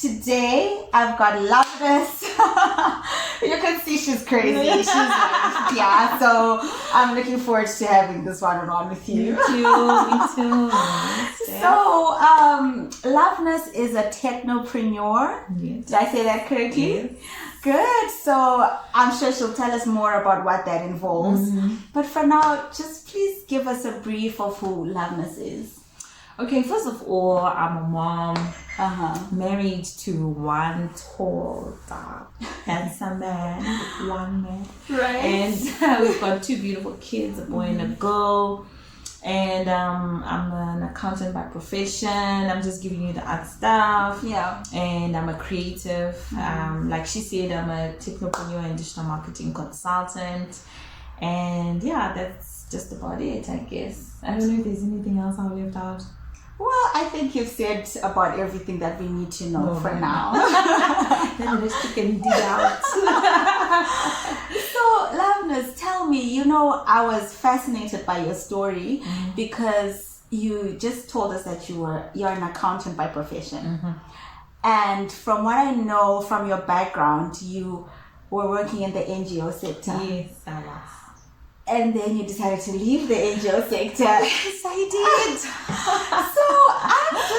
Today I've got Loveness. You can see she's crazy. She's like, yeah. So I'm looking forward to having this one-on-one with you. Me too. So Loveness is a technopreneur. Yes. Did I say that correctly? Yes. Good. So I'm sure she'll tell us more about what that involves. Mm-hmm. But for now, just please give us a brief of who Loveness is. Okay, first of all, I'm a mom, married to one tall, dark, handsome man, one man. Right. And we've got two beautiful kids, a boy and a girl. And I'm an accountant by profession. I'm just giving you the art stuff. Yeah. And I'm a creative. Like she said, I'm a technopreneur and digital marketing consultant. And yeah, that's just about it, I guess. I don't know if there's anything else I left out. Well, I think you've said about everything that we need to know for now. Then the rest you can dig out. So, Loveness, tell me, I was fascinated by your story because you just told us that you're an accountant by profession. And from what I know from your background, you were working in the NGO sector. Yes, I was. And then you decided to leave the NGO sector. Yes, I did. So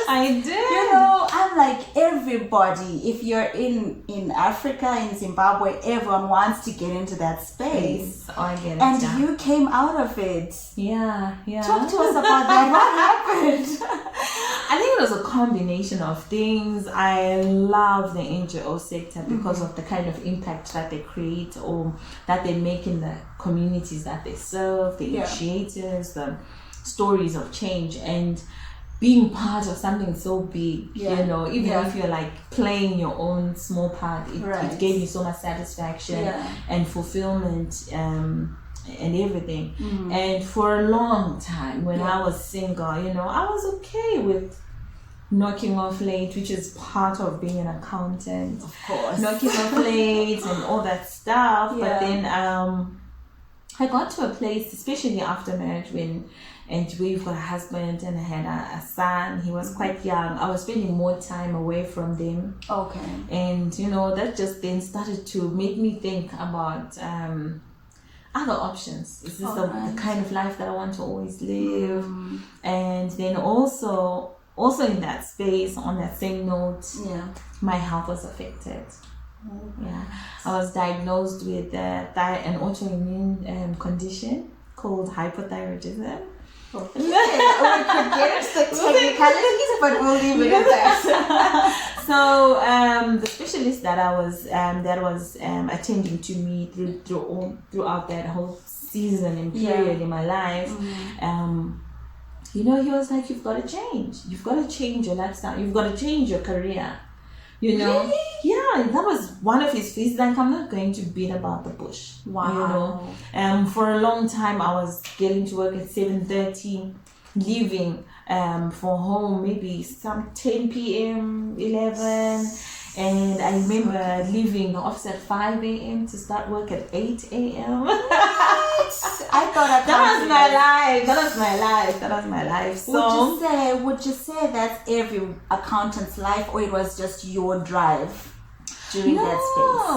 I did. I'm like everybody. If you're in Africa, in Zimbabwe, everyone wants to get into that space. Yes, I get it. And you came out of it. Yeah. Talk to us about that. What happened? I think it was a combination of things. I love the NGO sector because of the kind of impact that they create or that they make in the communities that they serve, the initiatives, the stories of change, and being part of something so big, even if you're like playing your own small part, it gave me so much satisfaction and fulfillment and everything. And for a long time, when I was single, I was okay with knocking off late, which is part of being an accountant. Of course. Knocking off late and all that stuff. But then I got to a place, especially after marriage, and we've got a husband and I had a son. He was quite young. I was spending more time away from them. Okay. And that just then started to make me think about other options. Is this the kind of life that I want to always live? And then also in that space, on that same note, my health was affected. I was diagnosed with an autoimmune condition called hypothyroidism. Okay. We could get into the technicalities, but we'll leave it at that. So the specialist that I was attending to me throughout that whole season and period in my life, he was like, you've got to change your lifestyle, you've got to change your career. Really? Yeah, that was one of his fees. Like, I'm not going to beat about the bush. Wow. For a long time, I was getting to work at 7:30, leaving for home maybe some 10 p.m., 11. And I remember leaving the office at 5 a.m. to start work at 8 a.m. I thought that was my life. So would you say that's every accountant's life, or it was just your drive during that space?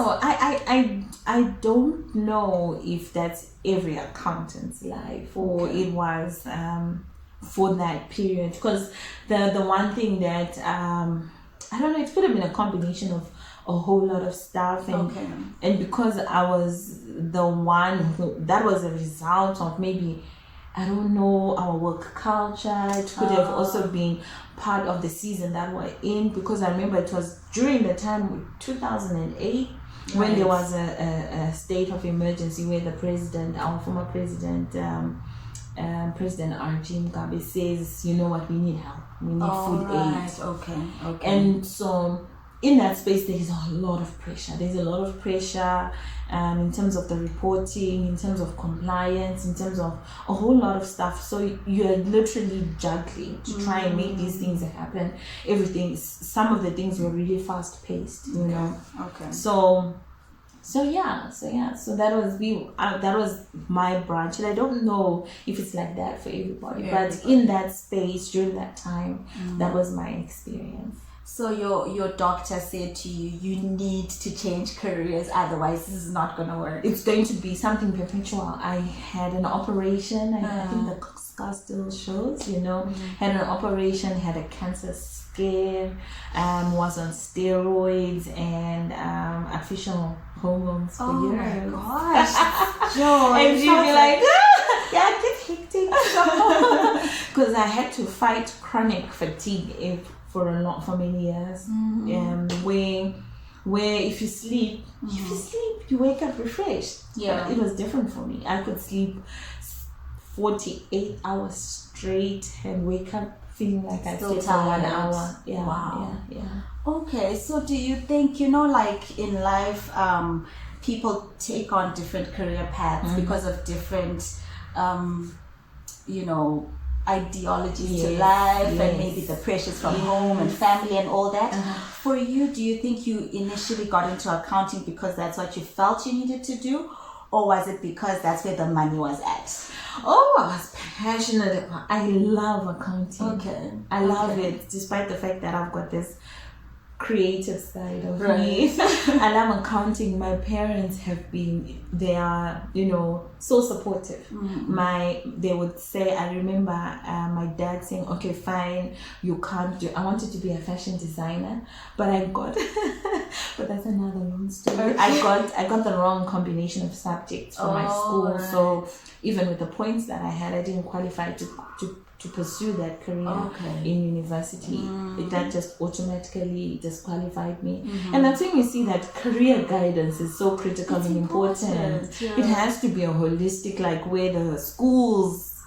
I don't know if that's every accountant's life or it was for that period, because the one thing that I don't know, it could have been a combination of a whole lot of stuff, and because I was the one who, that was a result of maybe, I don't know, our work culture. It could have also been part of the season that we're in, because I remember it was during the time 2008 when there was a state of emergency where the president, our former president, President R.G. Mugabe says, what, we need help, we need food aid. Okay. And so in that space, there is a lot of pressure. There's a lot of pressure in terms of the reporting, in terms of compliance, in terms of a whole lot of stuff. So you're literally juggling to try and make these things happen. Some of the things were really fast paced, Okay. So that was my branch, and I don't know if it's like that for everybody, but in that space during that time, that was my experience. So your doctor said to you, you need to change careers, otherwise this is not going to work. It's going to be something perpetual. I had an operation. I think the scar still shows, had an operation, had a cancer scare, was on steroids and artificial hormones for years. Oh my gosh. Joe, and she'd be like, yeah, get hectic. Because I had to fight chronic fatigue for many years. Where if you sleep, you wake up refreshed. Yeah. But it was different for me. I could sleep 48 hours straight and wake up feeling like I slept for 1 hour. Yeah. Wow. Yeah. Okay, so do you think, like in life, people take on different career paths because of different, ideologies to life and maybe the pressures from home and family and all that. For you, do you think you initially got into accounting because that's what you felt you needed to do? Or was it because that's where the money was at? Oh, I was passionate. I love accounting. Okay. I love it, despite the fact that I've got this creative side of me. I love accounting. My parents they are so supportive. They would say, I remember my dad saying, okay, fine, you can't do, I wanted to be a fashion designer, but I got but that's another long story. Okay. I got the wrong combination of subjects for my school, so even with the points that I had, I didn't qualify to pursue that career in university. That just automatically disqualified me. And that's when you see that career guidance is so critical and important. Yeah. It has to be a holistic, like where the schools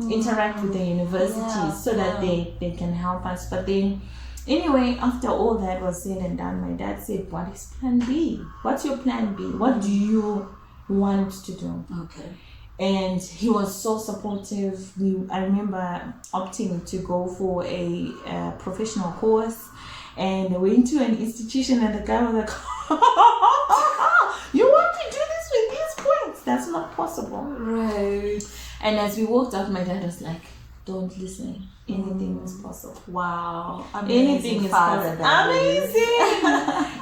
interact with the universities so that they can help us. But then anyway, after all that was said and done, my dad said, what is plan B? What's your plan B? What do you want to do? Okay. And he was so supportive. I remember opting to go for a professional course, and I went to an institution and the guy was like, you want to do this with these points? That's not possible. Right. And as we walked out, my dad was like, don't listen. Anything is possible. Wow. Anything is possible. Amazing.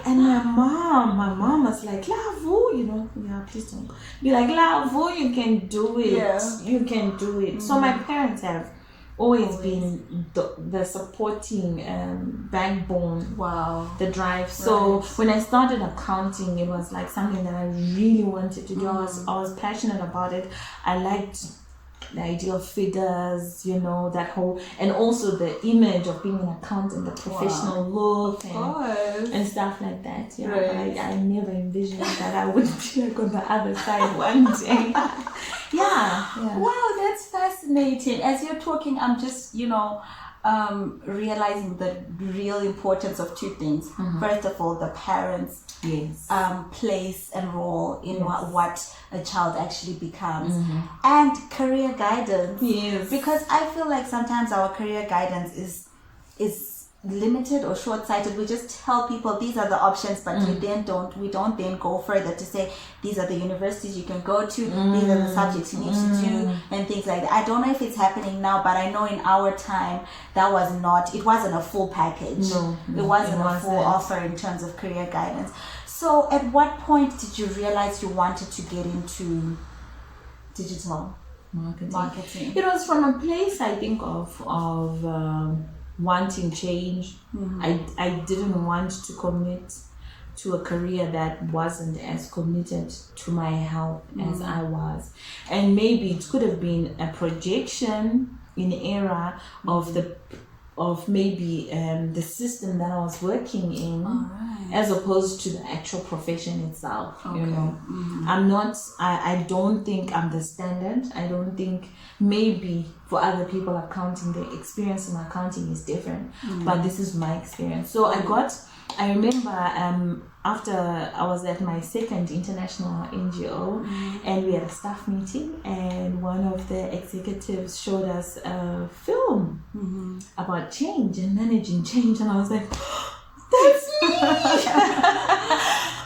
And my mom was like, Lavu, please don't be like, Lavu, you can do it. Yeah. You can do it. So my parents have always been the supporting backbone. Wow. The drive. So when I started accounting, it was like something that I really wanted to do. I was passionate about it. I liked the idea of figures, that whole, and also the image of being an accountant, the professional look and stuff like that. Yeah, right. I never envisioned that I would be like on the other side one day. Yeah. Wow, that's fascinating. As you're talking, I'm just, realizing the real importance of two things. First of all, the parents' place and role in what a child actually becomes, and career guidance. Yes. Because I feel like sometimes our career guidance is limited or short-sighted. We just tell people these are the options, but we don't then go further to say these are the universities you can go to, these are the subjects you need to do, and things like that. I don't know if it's happening now, but I know in our time it wasn't a full package. It wasn't a full offer in terms of career guidance. So at what point did you realize you wanted to get into digital marketing? It was from a place, I think, of wanting change. I didn't want to commit to a career that wasn't as committed to my health as I was. And maybe it could have been a projection in the era of maybe the system that I was working in, as opposed to the actual profession itself. I don't think I'm the standard. I don't think, maybe for other people accounting, their experience in accounting is different, but this is my experience. So I remember after I was at my second international NGO, and we had a staff meeting, and one of the executives showed us a film about change and managing change, and I was like, that's me!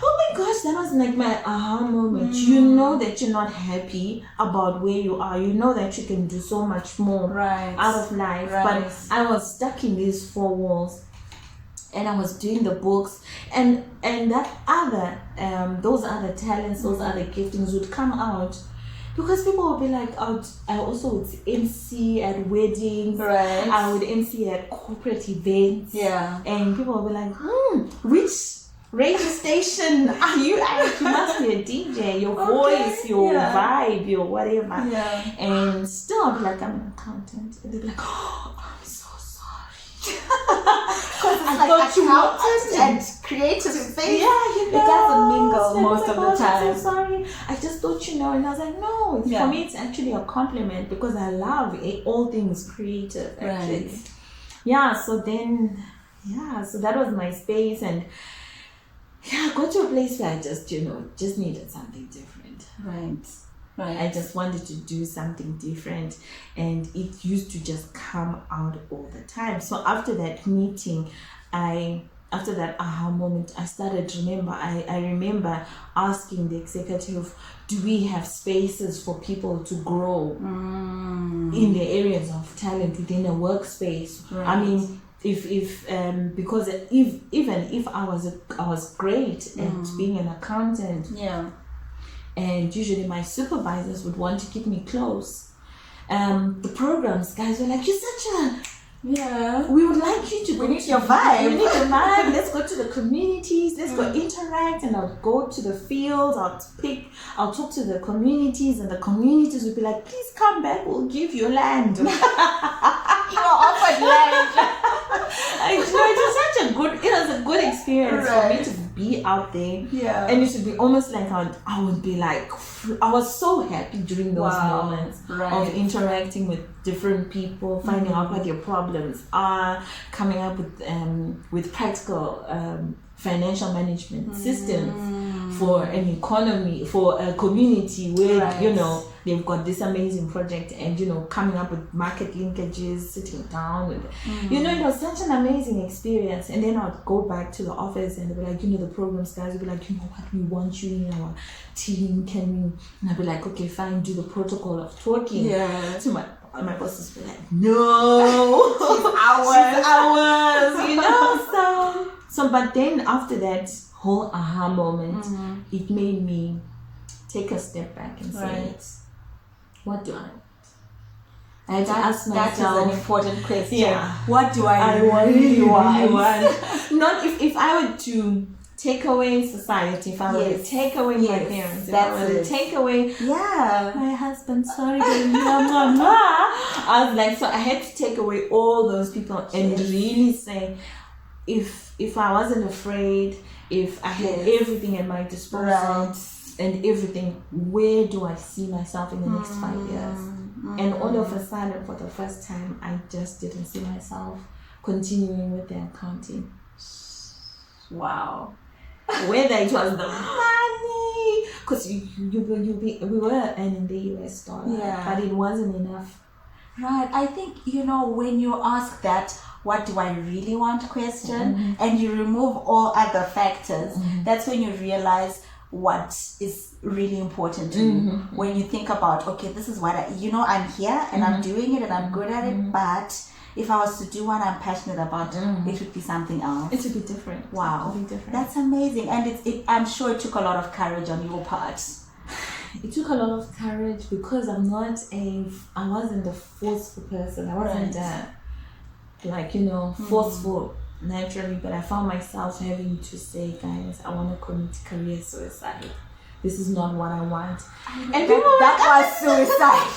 Oh my gosh, that was like my aha moment. You know that you're not happy about where you are. You know that you can do so much more out of life, but I was stuck in these four walls. and I was doing the books, and that other those other talents, those other giftings would come out. Because people would be like, I also would MC at weddings. Right. I would MC at corporate events. Yeah. And people would be like, which radio station are you at? You must be a DJ. Your voice, your vibe, your whatever. Yeah. And still I'd be like, I'm an accountant. And they'd be like, oh, I'm so sorry. Because I thought you wanted and creative space. Yeah, it doesn't mingle most of the time. I'm so sorry. I just thought and I was like, no. For me, it's actually a compliment because I love all things creative. Actually, right. Yeah. So then, so that was my space, and I got to a place where I just needed something different. Right. Right. I just wanted to do something different, and it used to just come out all the time. So after that meeting, after that aha moment, I started to remember. I remember asking the executive, do we have spaces for people to grow in the areas of talent within a workspace? Right. I mean, because even if I was great at being an accountant, and usually my supervisors would want to keep me close. The programs guys were like, you're such a we would like you to we need your vibe. We need your vibe. Let's go to the communities. Let's go interact. And I'll go to the fields. I'll talk to the communities, and the communities would be like, please come back. We'll give you land. You are offered land. It was a good experience for me to be out there. Yeah. And it would be almost like I would be like, I was so happy during those moments of interacting with different people, finding out what their problems are, coming up with practical financial management systems for an economy, for a community where they've got this amazing project, and coming up with market linkages, sitting down with it was such an amazing experience. And then I'd go back to the office, and they'd be like, the programs guys would be like, what, we want you in our team, can we? And I'd be like, okay, fine, do the protocol of talking to my bosses. Be like, no, she's ours. So but then after that whole aha moment, it made me take a step back and say, what do I want? I had to ask myself. That is an important question. Yeah. What do I really want? Not if I were to take away society, if I were to take away my parents, if I were to take away my husband, sorry, I was like, so I had to take away all those people and really say, if I wasn't afraid, if I had everything at my disposal and everything, where do I see myself in the next 5 years? And all of a sudden, for the first time, I just didn't see myself continuing with the accounting. Wow. Whether it was the money, because we were earning the US dollar, but it wasn't enough. Right. I think, when you ask that, what do I really want question, and you remove all other factors, that's when you realize what is really important to you. When you think about, okay, this is what I'm here and I'm doing it and I'm good at it, but if I was to do what I'm passionate about, it would be something else. It would be different. Wow. It would be different. That's amazing. And I'm sure it took a lot of courage on your part. It took a lot of courage because I wasn't a forceful person. I wasn't forceful naturally, but I found myself having to say, guys, I want to commit career suicide. This is not what I want. And that was suicide.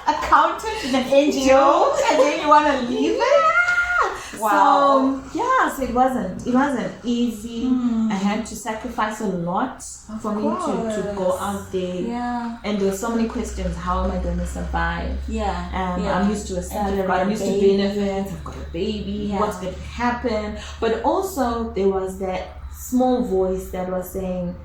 Accountant in an NGO, and then you want to leave it? Wow. So it wasn't easy. I had to sacrifice a lot for me to go out there. Yeah. And there were so many questions. How am I going to survive? I'm used to a salary. I'm used to benefits. I've got a baby. What's going to happen? But also there was that small voice that was saying,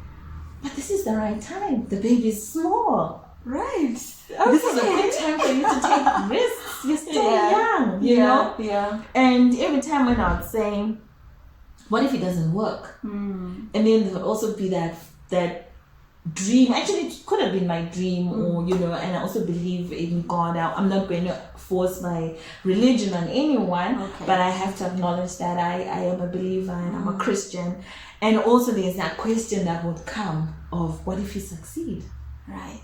but this is the right time. The baby's small. Right. Okay. This is a good time for you to take risks. You're still young, you know? Yeah. And every time when I would say, what if it doesn't work? And then there would also be that dream. Actually, it could have been my dream, or and I also believe in God. I'm not going to force my religion on anyone, but I have to acknowledge that I am a believer and I'm a Christian. And also there's that question that would come of, what if you succeed? Right.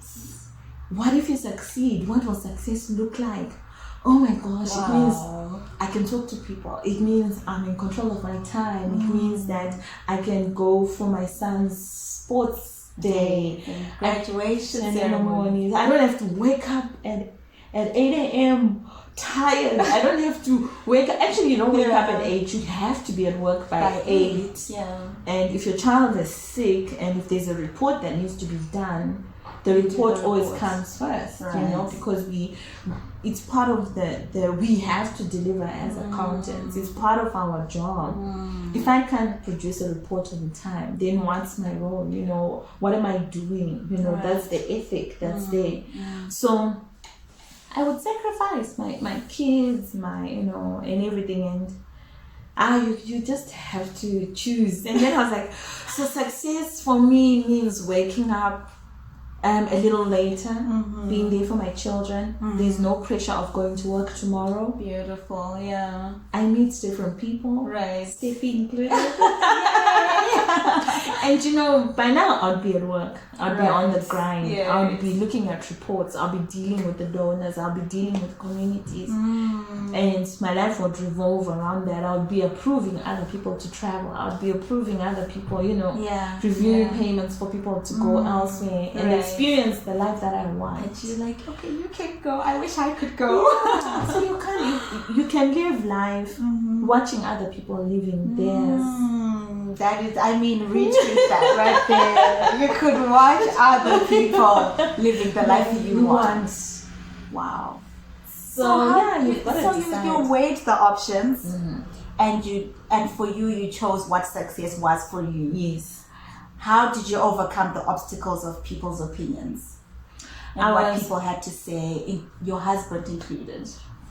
What if you succeed? What will success look like? Oh my gosh, It means I can talk to people. It means I'm in control of my time. It means that I can go for my son's sports day, graduation ceremonies. I don't have to wake up at 8 a.m. tired. I don't have to wake up. Actually, you don't wake up at 8. You have to be at work by 8. Yeah. And if your child is sick and if there's a report that needs to be done, the report always comes first, because it's part of the we have to deliver as accountants. It's part of our job. If I can't produce a report on time, then what's my role? What am I doing? That's the ethic that's there. So I would sacrifice my kids, and everything, and you just have to choose. And then I was like, so success for me means waking up a little later, being there for my children. There's no pressure of going to work tomorrow. Beautiful, yeah. I meet different people. Right. Steffi included. And by now I'll be at work. I'll be on the grind. Yes. I'll be looking at reports. I'll be dealing with the donors. I'll be dealing with communities. And my life would revolve around that. I'll be approving other people to travel. I'll be approving other people, reviewing payments for people to go elsewhere and experience the life that I want. And you're like, okay, you can go. I wish I could go. So you can live life watching other people living theirs. That is, retweet that right there. You could watch other people living the life you want. Wow. So you've got to decide. You weighed the options, and for you chose what success was for you. Yes. How did you overcome the obstacles of people's opinions and what people had to say, your husband included?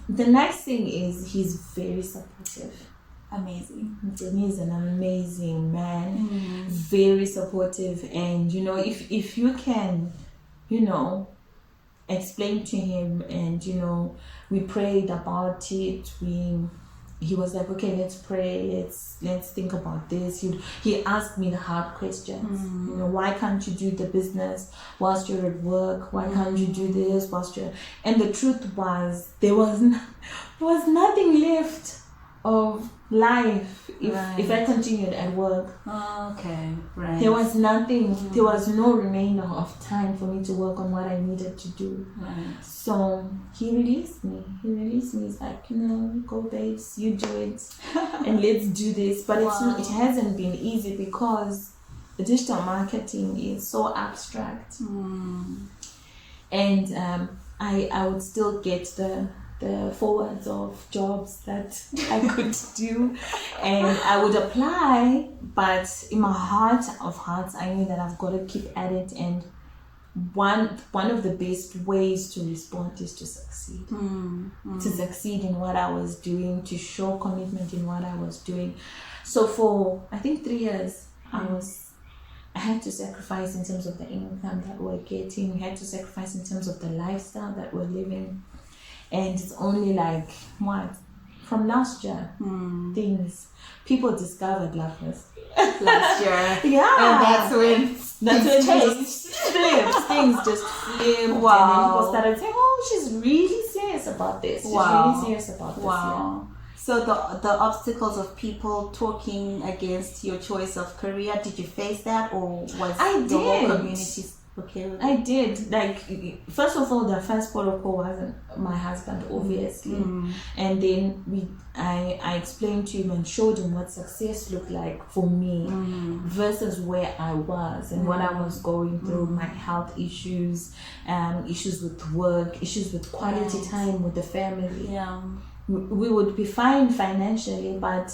The next thing is he's very supportive. Amazing. He's an amazing man, very supportive, and if you can, explain to him, and we prayed about it. He was like, okay, let's pray, let's think about this. He asked me the hard questions. Why can't you do the business whilst you're at work? Why can't you do this whilst you're... And the truth was, there was nothing left of life if I continued at work. Okay, right. There was nothing, there was no remainder of time for me to work on what I needed to do. Right. So he released me. He's like, go babes, you do it and let's do this. But it hasn't been easy because the digital marketing is so abstract. And I would still get the forwards of jobs that I could do, and I would apply, but in my heart of hearts I knew that I've got to keep at it, and one of the best ways to respond is to succeed. To succeed in what I was doing, to show commitment in what I was doing. So for I think 3 years I had to sacrifice in terms of the income that we're getting. We had to sacrifice in terms of the lifestyle that we're living. And it's only from last year, people discovered Loveness. Last year. Yeah. And that's when things flipped. Things just flipped. Wow. And then people started saying, oh, she's really serious about this. She's really serious about this. Wow. Yeah. So the obstacles of people talking against your choice of career, did you face that, or was the whole community okay with it? I did. Like, first of all, the first protocol wasn't my husband, obviously. And then I explained to him and showed him what success looked like for me versus where I was and what I was going through, my health issues, issues with work, issues with quality time with the family. Yeah. We would be fine financially, but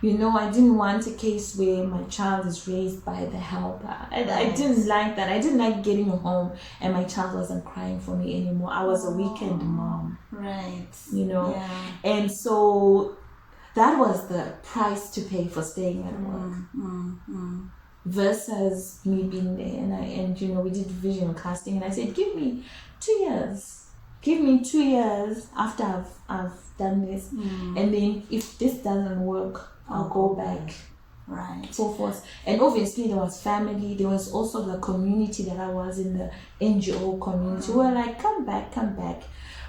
I didn't want a case where my child is raised by the helper. I didn't like that. I didn't like getting home and my child wasn't crying for me anymore. I was a weekend mom. Right. Yeah. And so that was the price to pay for staying at work. versus me being there. And we did vision casting, and I said, give me 2 years. Give me 2 years after I've done this, and then if this doesn't work, I'll go back. Right. So forth. And obviously there was family, there was also the community that I was in, the NGO community, who were like, come back.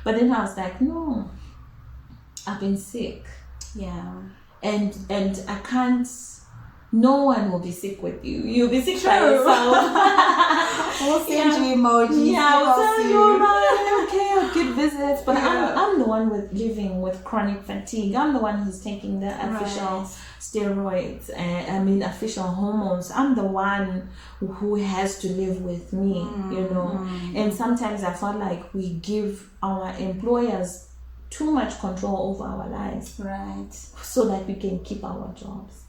But then I was like, no, I've been sick. Yeah. And I can't, no one will be sick with you. You'll be sick by yourself. We'll send you emojis. Yeah, I'll tell you, right, okay, I'll get visits. But I'm the one living with chronic fatigue. I'm the one who's taking the official steroids, official hormones. I'm the one who has to live with me, And sometimes I felt like we give our employers too much control over our lives, right? So that we can keep our jobs.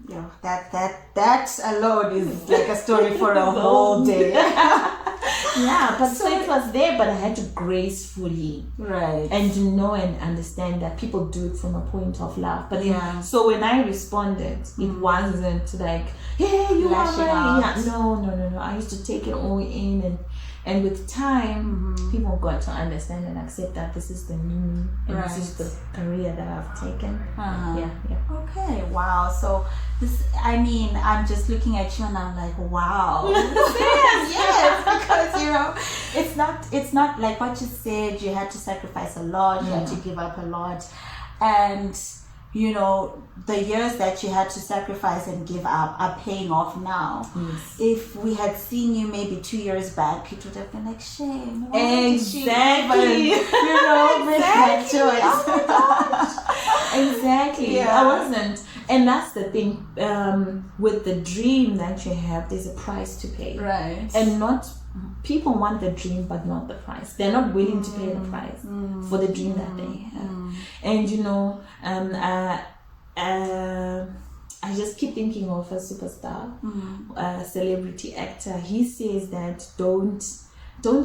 Yeah, that alone is like a story for a whole day. Yeah, but so it was there, but I had to gracefully, right, and know and understand that people do it from a point of love. But so when I responded, it wasn't like, hey, you are right. Yeah, no. I used to take it all in, and with time, people got to understand and accept that this is the new me, and this is the career that I've taken. Yeah. Okay, wow. So this, I'm just looking at you and I'm like, wow. yes, because it's not like what you said. You had to sacrifice a lot. You had to give up a lot, and the years that you had to sacrifice and give up are paying off now. Yes. If we had seen you maybe 2 years back, it would have been like, shame. Exactly. Make that choice. Oh my gosh. Exactly. Yeah. I wasn't. And that's the thing. With the dream that you have, there's a price to pay. Right. And people want the dream, but not the price. They're not willing to pay the price for the dream that they have. And I just keep thinking of a superstar, a celebrity actor. He says that don't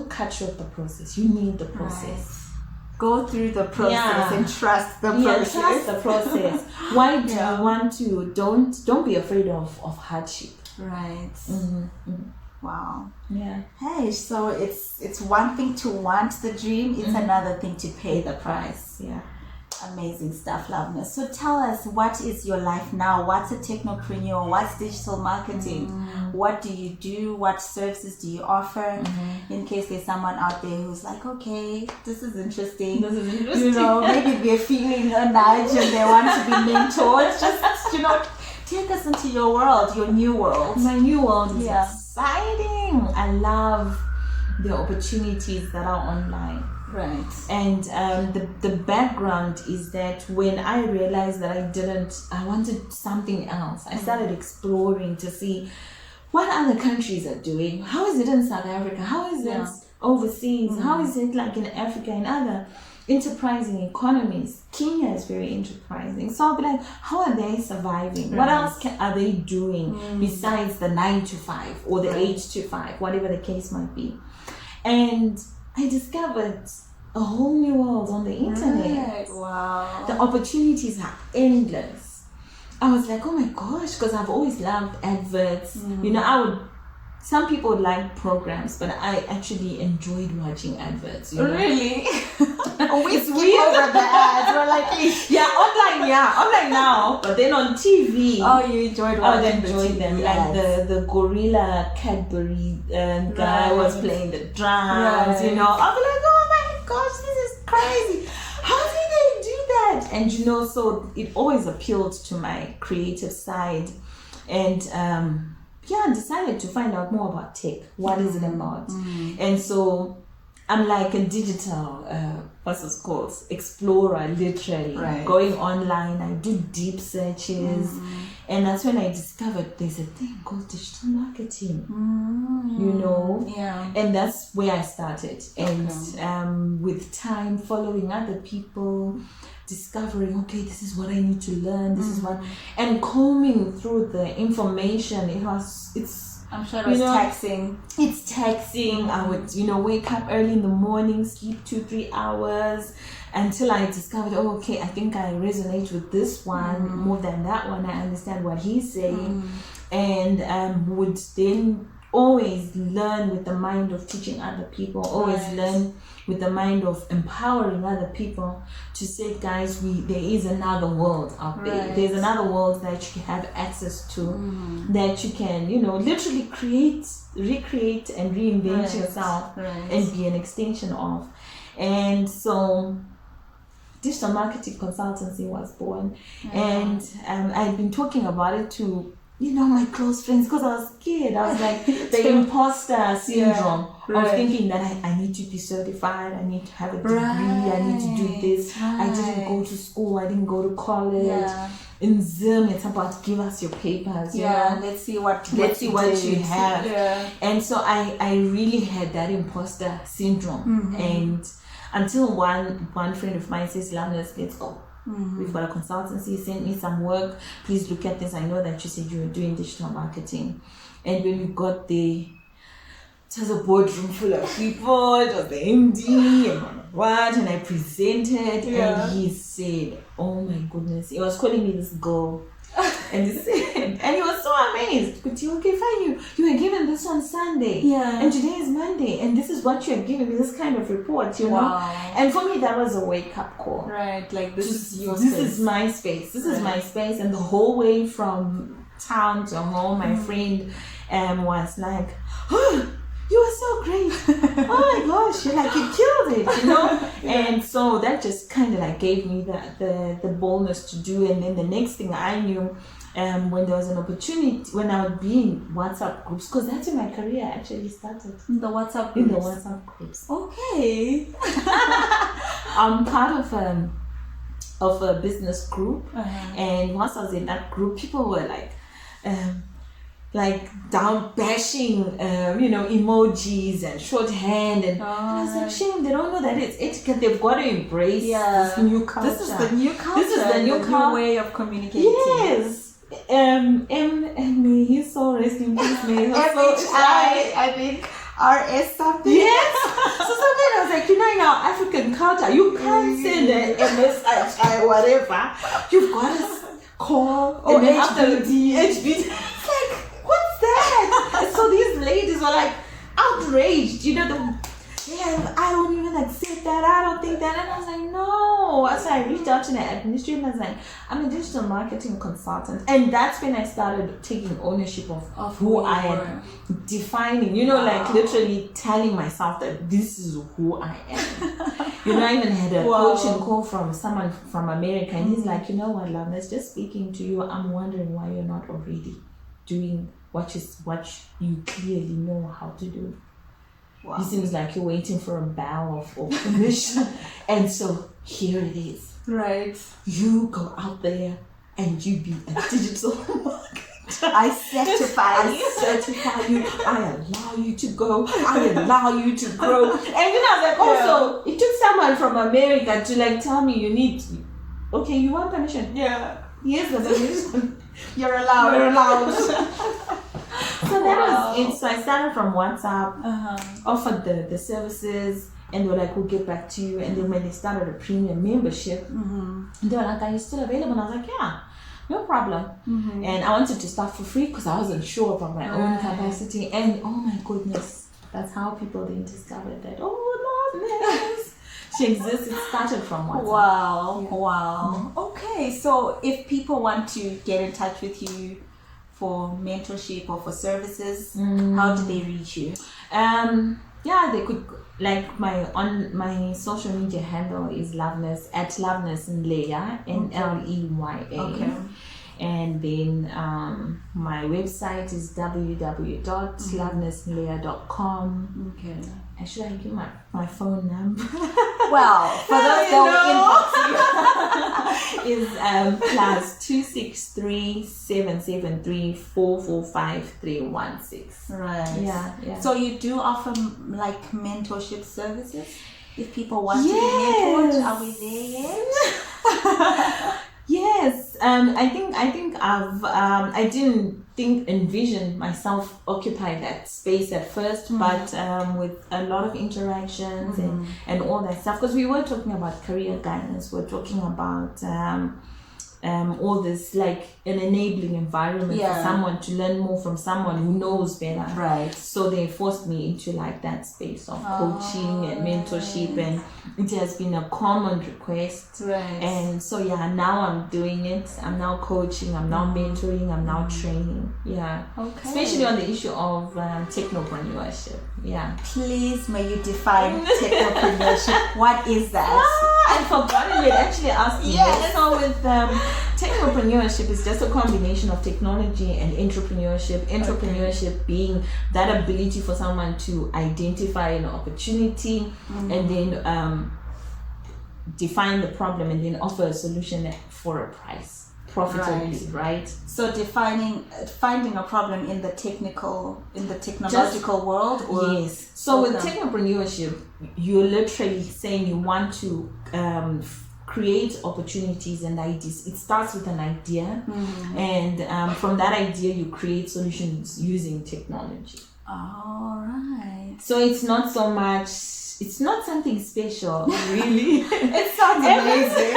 cut short the process. You need the process. Right. Go through the process and trust the process. Trust the process. Why do you want to? Don't be afraid of hardship. Right. Wow. Yeah. Hey, so it's one thing to want the dream, it's another thing to pay the price. Yeah. Amazing stuff, Loveness. So tell us, what is your life now? What's a technopreneur? What's digital marketing? What do you do? What services do you offer? In case there's someone out there who's like, okay, this is interesting. Maybe they're feeling a nudge and they want to be mentored. Just, take us into your world, your new world. My new world is exciting. I love the opportunities that are online. Right. And the background is that when I realized that I wanted something else, I started exploring to see what other countries are doing. How is it in South Africa? How is it overseas? How is it like in Africa and other enterprising economies? Kenya is very enterprising. So I'll be like, how are they surviving? What else are they doing besides the 9 to 5 or the 8 to 5, whatever the case might be? And I discovered a whole new world on the internet. Wow. The opportunities are endless. I was like, oh my gosh, because I've always loved adverts. Some people like programs, but I actually enjoyed watching adverts. Really? We skip weird. over the ads. We're like, online now, but then on TV. Oh, you enjoyed watching them. ads. Like the Gorilla Cadbury guy was playing the drums. I'll be like, oh my gosh, this is crazy. How did they do that? And so it always appealed to my creative side, and I decided to find out more about tech. What is it about? And so I'm like a digital, explorer, literally. Right. Going online, I do deep searches. And that's when I discovered there's a thing called digital marketing. And that's where I started. And with time, following other people, discovering, okay, this is what I need to learn, this is what, and combing through the information. I'm sure it was taxing. It's taxing. I would, wake up early in the morning, sleep 2-3 hours until I discovered, I think I resonate with this one more than that one. I understand what he's saying. and would then always learn with the mind of teaching other people, always learn with the mind of empowering other people to say, guys, there is another world out there. There's another world that you can have access to, that you can, literally recreate and reinvent yourself and be an extension of. And so digital marketing consultancy was born, and I've been talking about it to my close friends, because I was scared. I was like the imposter syndrome of thinking that I need to be certified, I need to have a degree, I need to do this. I didn't go to school, I didn't go to college. In Zim, it's about give us your papers. Let's see what you have. And so I really had that imposter syndrome, and until one friend of mine says, Loveness, let's go. We've got a consultancy, send me some work, please look at this. I know that you said you were doing digital marketing. And when we got there, it was a boardroom full of people, it was the MD and what, and I presented, and he said, oh my goodness, he was calling me this girl. And he said, and he was so amazed. Okay, fine, you were given this on Sunday, and today is Monday, and this is what you are giving me, this kind of report, know. And for me, that was a wake-up call. Right, like this is your space. This is my space. This is my space, and the whole way from town to home, my friend was like, oh, you are so great. Oh my gosh, you killed it, And so that just kind of gave me the boldness to do. And then the next thing I knew, when there was an opportunity, when I would be in WhatsApp groups, because that's when my career actually started. In the WhatsApp groups? In the WhatsApp groups. Okay. I'm part of a business group, and once I was in that group, people were down bashing, emojis and shorthand, and I was like, shame, they don't know that it's etiquette. They've got to embrace this new culture. This is the new culture. This is the new way of communicating. Yes. And may his soul rest in peace. May his soul I think RS something. Yes. So something I was like, in our African culture, you can't send an MSI whatever. You've got to call or HBD. What's that? And so these ladies were outraged, I don't even accept that, I don't think that. And I was like, no. So I reached out to the administrator and I was like, I'm a digital marketing consultant. And that's when I started taking ownership of who I am, defining, literally telling myself that this is who I am. I even had a coaching call from someone from America, and he's like, Loveness, just speaking to you, I'm wondering why you're not already doing what you clearly know how to do. It seems like you're waiting for a bow of permission. And so here it is. Right. You go out there and you be a digital marketer. I certify you. I allow you to go. I allow you to grow. And I was like, also, it took someone from America to tell me you need to. Okay, you want permission? Yeah. Here's the permission. You're allowed. So that was it. So I started from WhatsApp, offered the services, and they were like, we'll get back to you. And then when they started a premium membership, they were like, are you still available? And I was like, yeah, no problem. And I wanted to start for free because I wasn't sure about my own capacity. And oh my goodness, that's how people then discovered that, Loveness, she exists. It started from WhatsApp. Wow. Okay, so if people want to get in touch with you for mentorship or for services, how do they reach you? They could my social media handle is Loveness Nleya, Nleya. Okay. And then my website is www.lovenessnleya.com. Okay. Should I give my phone number? Well, for those that will inbox you, is +263 773 445 316. Right. Yeah. So you do offer mentorship services? If people want to be mentored, are we there yet? Yes, I think I didn't envision myself occupy that space at first, but with a lot of interactions and all that stuff, because we were talking about career guidance, we're talking about all this like an enabling environment for someone to learn more from someone who knows better. Right. So they forced me into like that space of coaching and mentorship, and it has been a common request. Right. And so now I'm doing it. I'm now coaching. I'm now mentoring. I'm now training. Yeah. Okay. Especially on the issue of technopreneurship. Yeah. Please, may you define technopreneurship. What is that? I forgot you had actually asked me. Yes. So with technopreneurship is just a combination of technology and entrepreneurship. Entrepreneurship being that ability for someone to identify an opportunity and then define the problem and then offer a solution for a price profitably, right? So finding a problem in the technological world, or yes. So with technopreneurship, you're literally saying you want to create opportunities and ideas. It starts with an idea, and from that idea you create solutions using technology. All right. So it's not so much, it's not something special, really. It sounds amazing.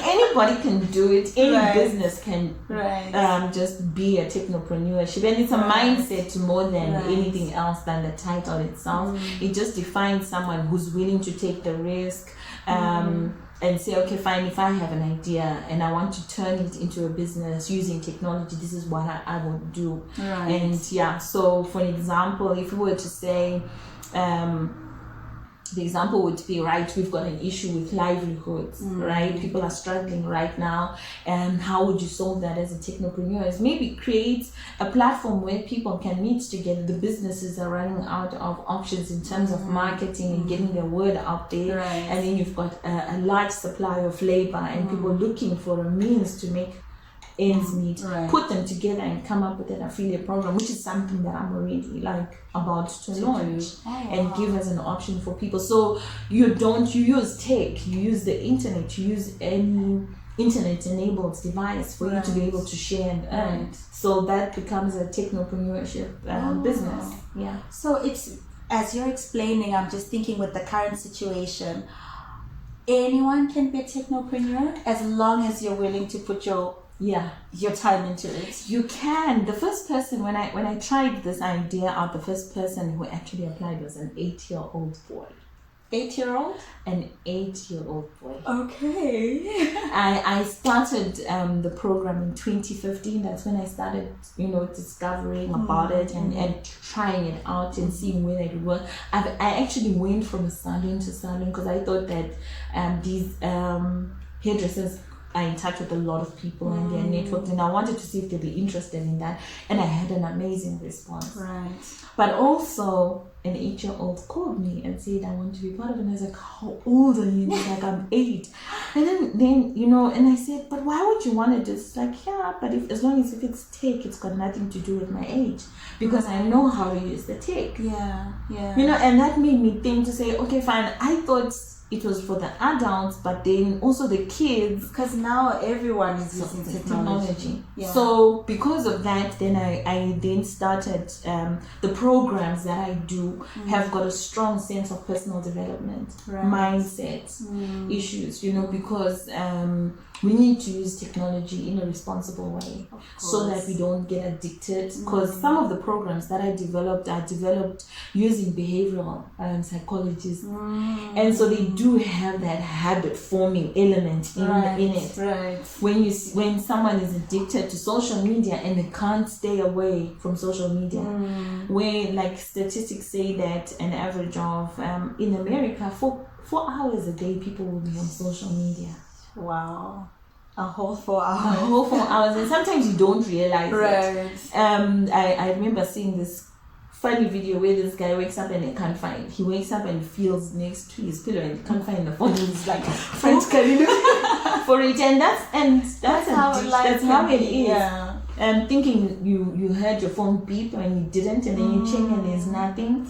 Anybody can do it. Any business can Right. just be a technopreneurship, and it's a mindset more than anything else than the title itself. It just defines someone who's willing to take the risk and say, okay, fine, if I have an idea and I want to turn it into a business using technology, this is what I would do. Right. And so for an example, if we were to say, the example would be, right, we've got an issue with livelihoods, right? People are struggling right now. And how would you solve that as a technopreneur? Is maybe create a platform where people can meet together. The businesses are running out of options in terms of marketing and getting their word out there. Right. And then you've got a large supply of labor and people looking for a means to make ends meet, put them together and come up with an affiliate program, which is something that I'm already about to launch and give as an option for people. So you use tech, you use the internet, you use any internet enabled device for you to be able to share and earn. So that becomes a technopreneurship business. Yeah. So it's, as you're explaining, I'm just thinking with the current situation, anyone can be a technopreneur as long as you're willing to put your time into it. You can. The first person, when I tried this idea out, the first person who actually applied was an 8-year-old boy. 8-year-old? An 8-year-old boy. Okay. I started the program in 2015. That's when I started, discovering about it and trying it out and seeing whether it would work. I actually went from salon to salon because I thought that these hairdressers are in touch with a lot of people and their networks, and I wanted to see if they'd be interested in that, and I had an amazing response. Right. But also, an 8-year-old called me and said, I want to be part of it. And I was like, how old are you? He's like, I'm 8. And then and I said, but why would you want to do this? Like, but as long as if it's tech, it's got nothing to do with my age, because I know how to use the tech. Yeah. And that made me think to say, okay, fine. I thought it was for the adults, but then also the kids, because now everyone is using technology. Yeah. So because of that, then I then started the programs that I do have got a strong sense of personal development, mindset issues, because we need to use technology in a responsible way so that we don't get addicted, because some of the programs that I developed are developed using behavioral psychologists, and so they do have that habit forming element in it. Right. When someone is addicted to social media and they can't stay away from social media, where statistics say that an average of in America 4 hours a day people will be on social media. Wow. A whole 4 hours. A whole 4 hours, and sometimes you don't realize it. I remember seeing this funny video where this guy wakes up and he wakes up and feels next to his pillow and can't find the phone. He's like frantically looking for it, and that's how it is. Yeah. Thinking you heard your phone beep and you didn't, and then you check and there's nothing,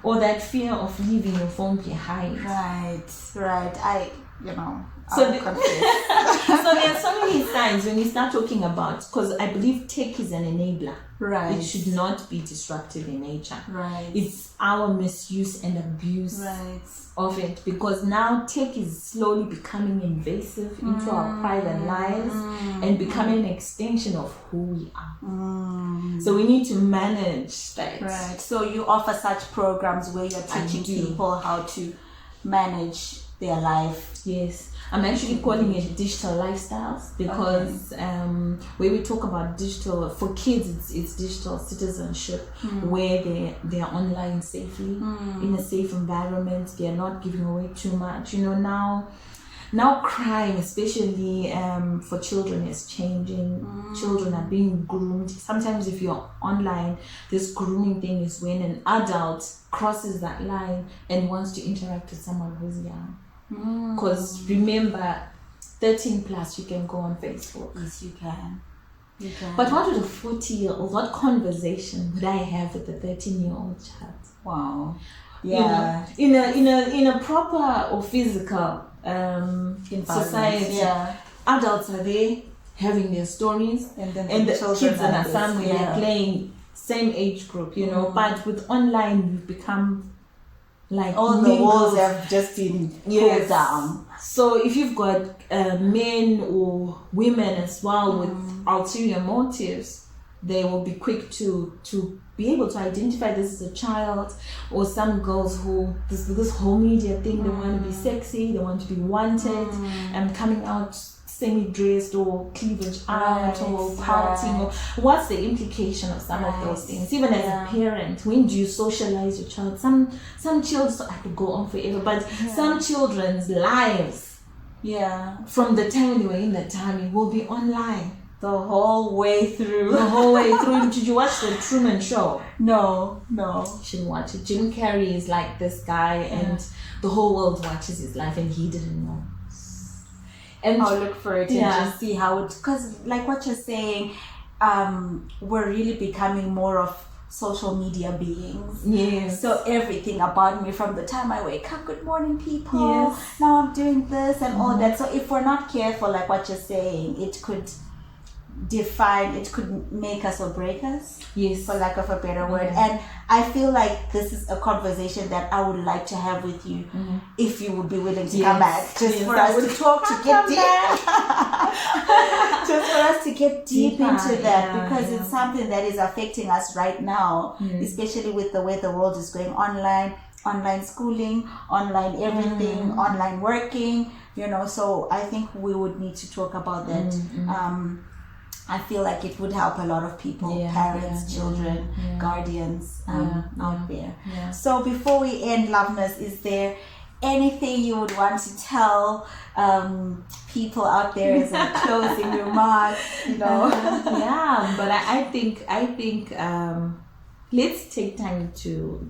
or that fear of leaving your phone behind. Right. So there are so many signs when you start talking about, because I believe tech is an enabler. Right. It should not be disruptive in nature. Right. It's our misuse and abuse of it, because now tech is slowly becoming invasive into our private lives and becoming an extension of who we are. So we need to manage that. Right. So you offer such programs where you're teaching people how to manage their life. Yes. I'm actually calling it digital lifestyles, because when we talk about digital, for kids it's digital citizenship, where they are online safely, in a safe environment. They are not giving away too much. Now crime, especially for children, is changing. Children are being groomed. Sometimes if you're online, this grooming thing is when an adult crosses that line and wants to interact with someone who's young. Because remember, 13 plus, you can go on Facebook. Yes, you can. But what would a 40-year-old, what conversation would I have with a 13-year-old child? Wow. Yeah. In a proper or physical society, adults are there having their stories, and the children are somewhere playing same age group, But with online, you've become like all the walls have just been pulled down. So if you've got men or women as well with ulterior motives, they will be quick to be able to identify this as a child, or some girls who this whole media thing, they want to be sexy, they want to be wanted, and coming out semi-dressed or cleavage out or pouting, or what's the implication of some of those things? Even as a parent, when do you socialize your child? Some children, I could go on forever, but some children's lives, from the time they were in the tummy, will be online the whole way through. Did you watch the Truman Show? No. You should watch it. Jim Carrey is like this guy, and the whole world watches his life, and he didn't know. And I'll look for it and just see how it, because like what you're saying, we're really becoming more of social media beings. Yes. So everything about me, from the time I wake up, good morning people, now I'm doing this and all that. So if we're not careful, like what you're saying, it could make us or break us, for lack of a better word. And I feel like this is a conversation that I would like to have with you, if you would be willing to come back, just for us to talk, to get deep, just for us to get deep into that, because it's something that is affecting us right now, especially with the way the world is going online schooling, online everything, online working, so I think we would need to talk about that. I feel like it would help a lot of people, parents, children, guardians out there. So before we end, Loveness, is there anything you would want to tell people out there as a closing remark? But I think let's take time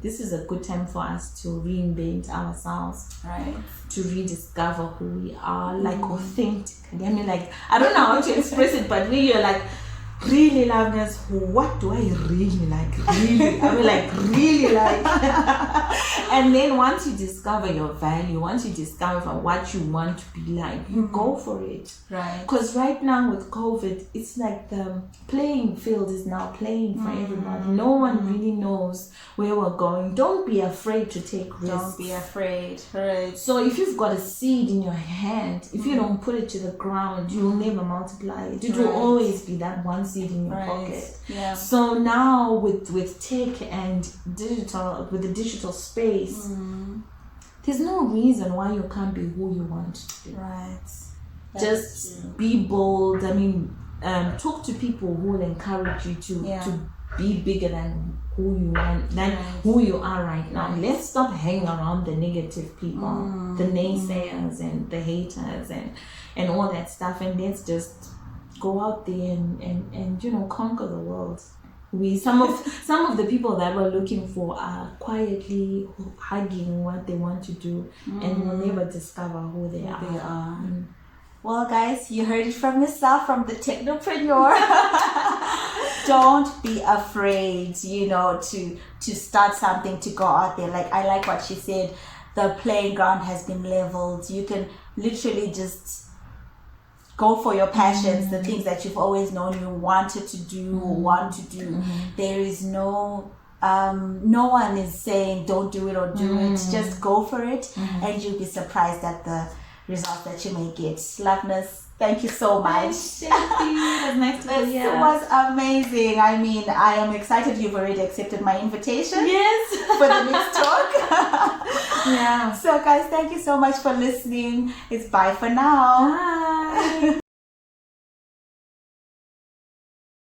this is a good time for us to reinvent ourselves, right? To rediscover who we are, like authentically. I mean, like, I don't know how to express it, but when you're like, really, Loveness, what do I really like? Really? I mean, like, really like. And then once you discover your value, once you discover what you want to be like, you go for it. Right. Because right now with COVID, it's like the playing field is now playing for everybody. No one really knows where we're going. Don't be afraid to take risks. Don't be afraid. Right. So if you've got a seed in your hand, if you don't put it to the ground, you will never multiply it. It will always be that one seed in your pocket. Yeah. So now with tech and digital, with the digital space, there's no reason why you can't be who you want to be. Right. Just be bold. I mean, talk to people who will encourage you to be bigger than who you want, than who you are right now. Let's stop hanging around the negative people, the naysayers and the haters and all that stuff, and let's just go out there and conquer the world. Some of the people that we're looking for are quietly hugging what they want to do, and will never discover who they are. Well, guys, you heard it from yourself, from the Technopreneur. Don't be afraid, to start something, to go out there. Like, I like what she said. the playing ground has been leveled. You can literally just go for your passions, the things that you've always known you wanted to do, want to do. There is no one is saying don't do it or do it. Just go for it, and you'll be surprised at the results that you may get. Loveness, thank you so much. Thank you. It was nice to be here. It was amazing. I mean, I am excited you've already accepted my invitation. Yes. For the next talk. Yeah. So guys, thank you so much for listening. It's bye for now. Bye.